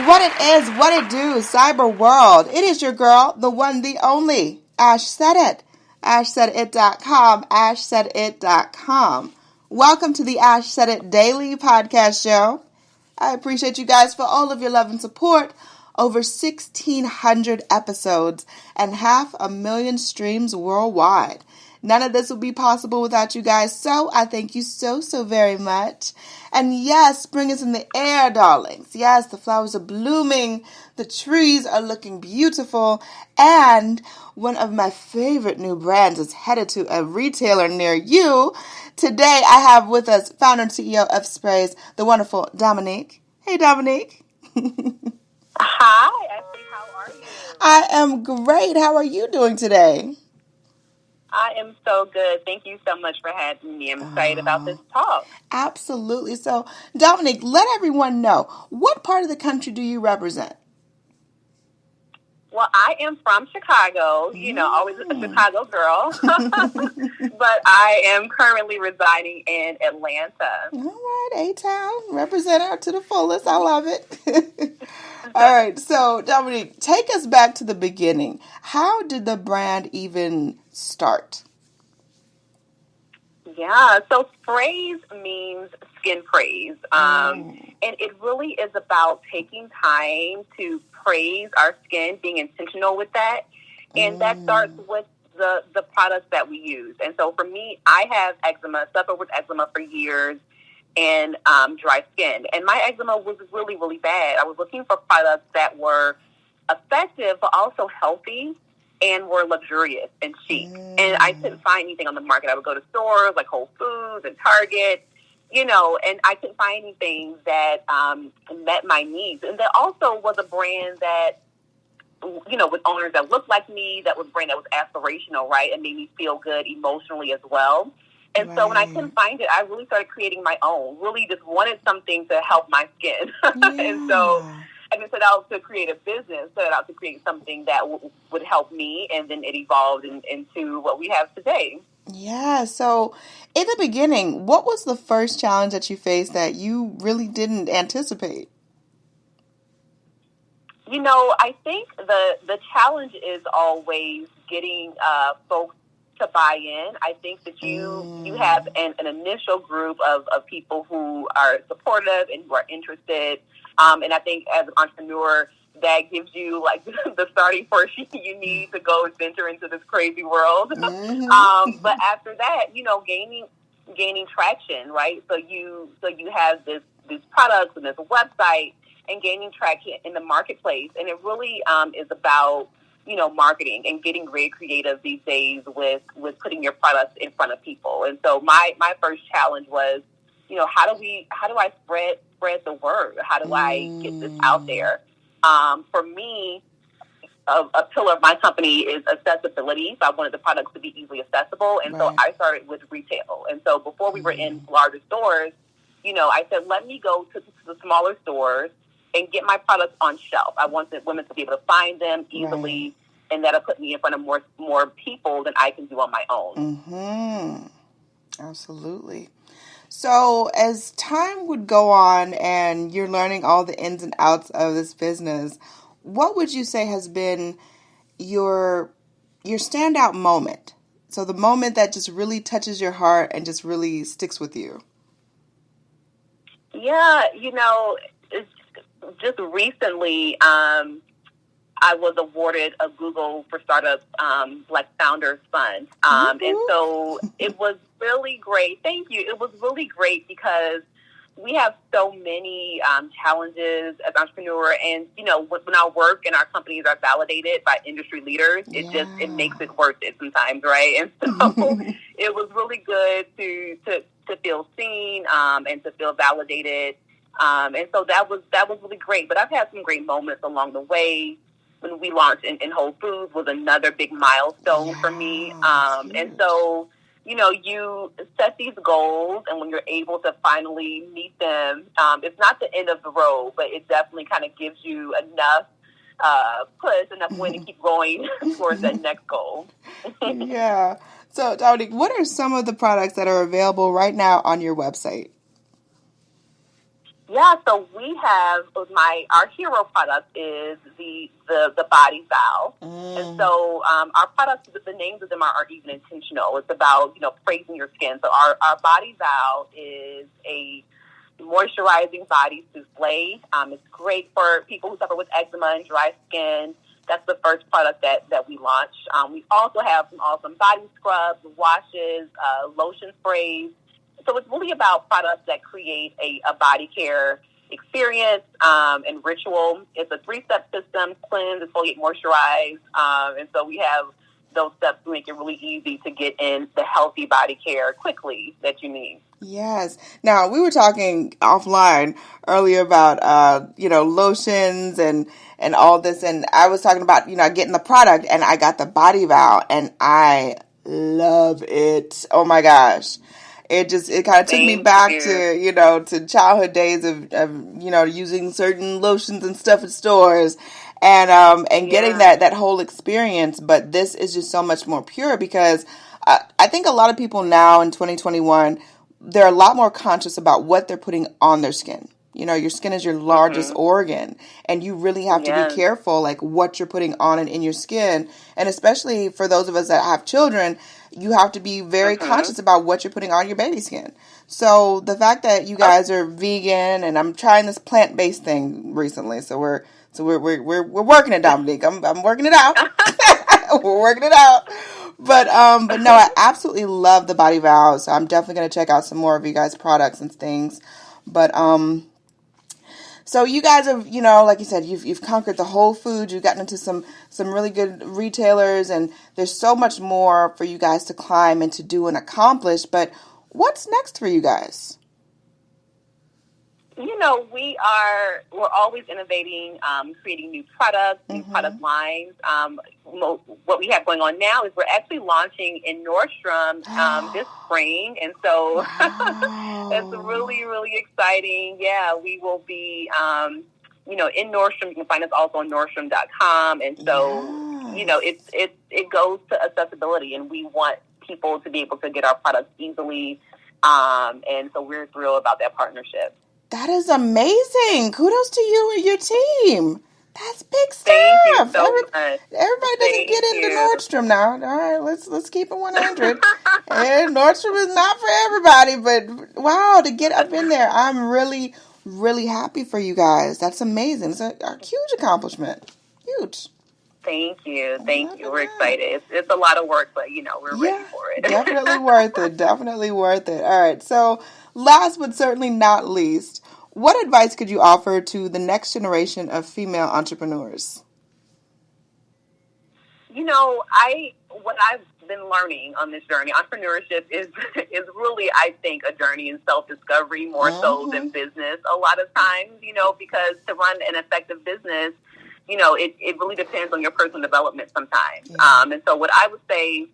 What it is, what it do, cyber world. It is your girl, the one, the only, Ash Said It. AshSaidIt.com, AshSaidIt.com. Welcome to the Ash Said It Daily Podcast Show. I appreciate you guys for all of your love and support. Over 1,600 episodes and 500,000 streams worldwide. None of this would be possible without you guys, so I thank you so very much. And yes, spring is in the air, darlings. Yes, the flowers are blooming, the trees are looking beautiful, and one of my favorite new brands is headed to a retailer near you. Today, I have with us founder and CEO of Spraise, the wonderful Dominique. Hey, Dominique. Hi, Ashley. How are you? I am great. How are you doing today? I am so good. Thank you so much for having me. I'm excited about this talk. Absolutely. So, Dominique, let everyone know, what part of the country do you represent? Well, I am from Chicago, always a Chicago girl, but I am currently residing in Atlanta. All right, A-Town, represent her to the fullest. I love it. All right, so Dominique, take us back to the beginning. How did the brand even start? Yeah, so Spraise means skin praise. And it really is about taking time to praise our skin, being intentional with that. And that starts with the products that we use. And so for me, I have eczema, suffered with eczema for years, and dry skin. And my eczema was really bad. I was looking for products that were effective, but also healthy, and were luxurious and chic. And I couldn't find anything on the market. I would go to stores like Whole Foods and Target, and I couldn't find anything that met my needs. And there also was a brand that, with owners that looked like me, that was a brand that was aspirational, right? And made me feel good emotionally as well. And so when I couldn't find it, I really started creating my own, really just wanted something to help my skin. And so I set out to create a business, set out to create something that would help me, and then it evolved into what we have today. Yeah, so in the beginning, what was the first challenge that you faced that you really didn't anticipate? I think the challenge is always getting folks to buy in. I think that you have an initial group of people who are supportive and who are interested. And I think as an entrepreneur, that gives you like the starting force you need to go venture into this crazy world. But after that, gaining traction, right? So you have these products and this website and gaining traction in the marketplace. And it really is about, marketing and getting very creative these days with putting your products in front of people. And so my first challenge was, how do I spread the word? How do I get this out there? For me, a pillar of my company is accessibility. So I wanted the products to be easily accessible. And so I started with retail. And so before we were in larger stores, I said, let me go to the smaller stores and get my products on shelf. I wanted women to be able to find them easily, and that'll put me in front of more people than I can do on my own. Absolutely. So as time would go on and you're learning all the ins and outs of this business, what would you say has been your standout moment? So the moment that just really touches your heart and just really sticks with you. Yeah, just recently, I was awarded a Google for Startups Black Founders Fund. And so it was really great. Thank you. It was really great because we have so many challenges as entrepreneurs. And, when our work and our companies are validated by industry leaders, it makes it worth it sometimes, right? And so it was really good to feel seen and to feel validated. And so that was really great. But I've had some great moments along the way. When we launched in Whole Foods was another big milestone for me. And so, you set these goals, and when you're able to finally meet them, it's not the end of the road, but it definitely kind of gives you enough push, enough wind to keep going towards that next goal. Yeah. So, Dominique, what are some of the products that are available right now on your website? Yeah, so we have our hero product is the Body Vow, and so our products, the names of them are even intentional. It's about praising your skin. So our Body Vow is a moisturizing body souffle. It's great for people who suffer with eczema and dry skin. That's the first product that we launched. We also have some awesome body scrubs, washes, lotion sprays. So it's really about products that create a body care experience and ritual. It's a 3-step system: cleanse, exfoliate, moisturize. And so we have those steps to make it really easy to get in the healthy body care quickly that you need. Yes. Now, we were talking offline earlier about, lotions and all this. And I was talking about, getting the product, and I got the Body Vow, and I love it. Oh my gosh. It kind of took me back to childhood days of using certain lotions and stuff at stores and getting that whole experience. But this is just so much more pure because I think a lot of people now in 2021, they're a lot more conscious about what they're putting on their skin. Your skin is your largest organ, and you really have to be careful, like what you're putting on and in your skin. And especially for those of us that have children, you have to be very conscious about what you're putting on your baby skin. So the fact that you guys are vegan, and I'm trying this plant-based thing recently, so we're working it, Dominique. I'm working it out. We're working it out. But no, I absolutely love the Body Vow. So I'm definitely going to check out some more of you guys' products and things. But so you guys have, like you said, you've conquered the whole food. You've gotten into some really good retailers, and there's so much more for you guys to climb and to do and accomplish. But what's next for you guys? We're always innovating, creating new products, new product lines. What we have going on now is we're actually launching in Nordstrom this spring, and so it's really, really exciting. Yeah, we will be, in Nordstrom. You can find us also on Nordstrom.com, and so it goes to accessibility, and we want people to be able to get our products easily, and so we're thrilled about that partnership. That is amazing. Kudos to you and your team. That's big stuff. Thank you so much. Everybody doesn't get into Nordstrom now. All right, let's keep it 100. And Nordstrom is not for everybody, but wow, to get up in there, I'm really, really happy for you guys. That's amazing. It's a huge accomplishment. Huge. Thank you. We're excited. It's a lot of work, but we're ready for it. Definitely worth it. Definitely worth it. All right. So last but certainly not least, what advice could you offer to the next generation of female entrepreneurs? What I've been learning on this journey, entrepreneurship is really, I think, a journey in self-discovery more so than business a lot of times, because to run an effective business, it really depends on your personal development sometimes. And so what I would say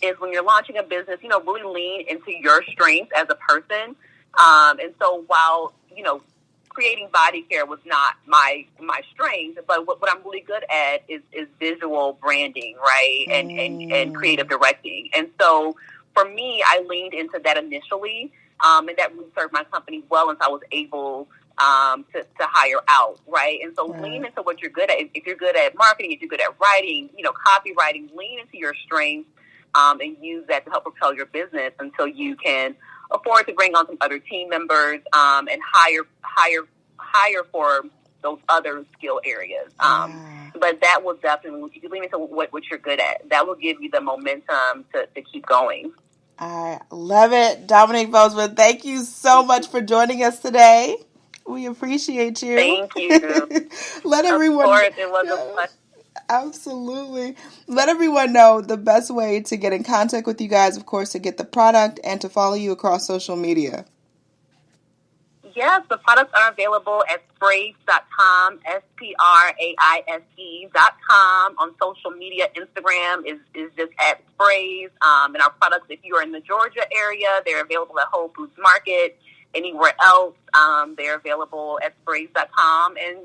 is when you're launching a business, really lean into your strengths as a person. And so while, creating body care was not my strength, but what I'm really good at is visual branding, right? And creative directing. And so for me, I leaned into that initially, and that really served my company well, and so I was able to hire out, right? And so lean into what you're good at. If you're good at marketing, if you're good at writing, copywriting, lean into your strengths and use that to help propel your business until you can afford to bring on some other team members and hire for those other skill areas. But that will definitely, if you lean into what you're good at, that will give you the momentum to keep going. I love it. Dominique Bozeman, thank you so much for joining us today. We appreciate you. Thank you. Let everyone. Of course, it was a pleasure. Absolutely. Let everyone know the best way to get in contact with you guys, of course, to get the product and to follow you across social media. Yes, the products are available at spraise.com, spraise.com. On social media, Instagram is just at Spraise. And our products, if you are in the Georgia area, they're available at Whole Foods Market. Anywhere else, they're available at spraise.com, and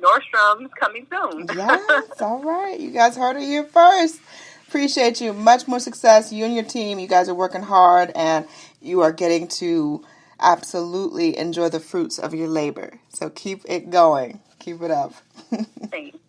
Nordstrom's coming soon. Yes, all right. You guys heard it here first. Appreciate you. Much more success. You and your team, you guys are working hard, and you are getting to absolutely enjoy the fruits of your labor. So keep it going. Keep it up. Thank you.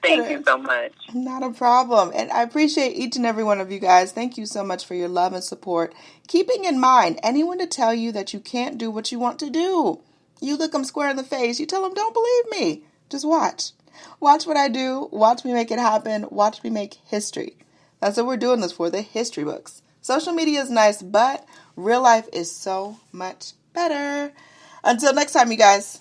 Thank you so much. Not a problem. And I appreciate each and every one of you guys. Thank you so much for your love and support. Keeping in mind, anyone to tell you that you can't do what you want to do, you look them square in the face. You tell them, don't believe me. Just watch. Watch what I do. Watch me make it happen. Watch me make history. That's what we're doing this for, the history books. Social media is nice, but real life is so much better. Until next time, you guys.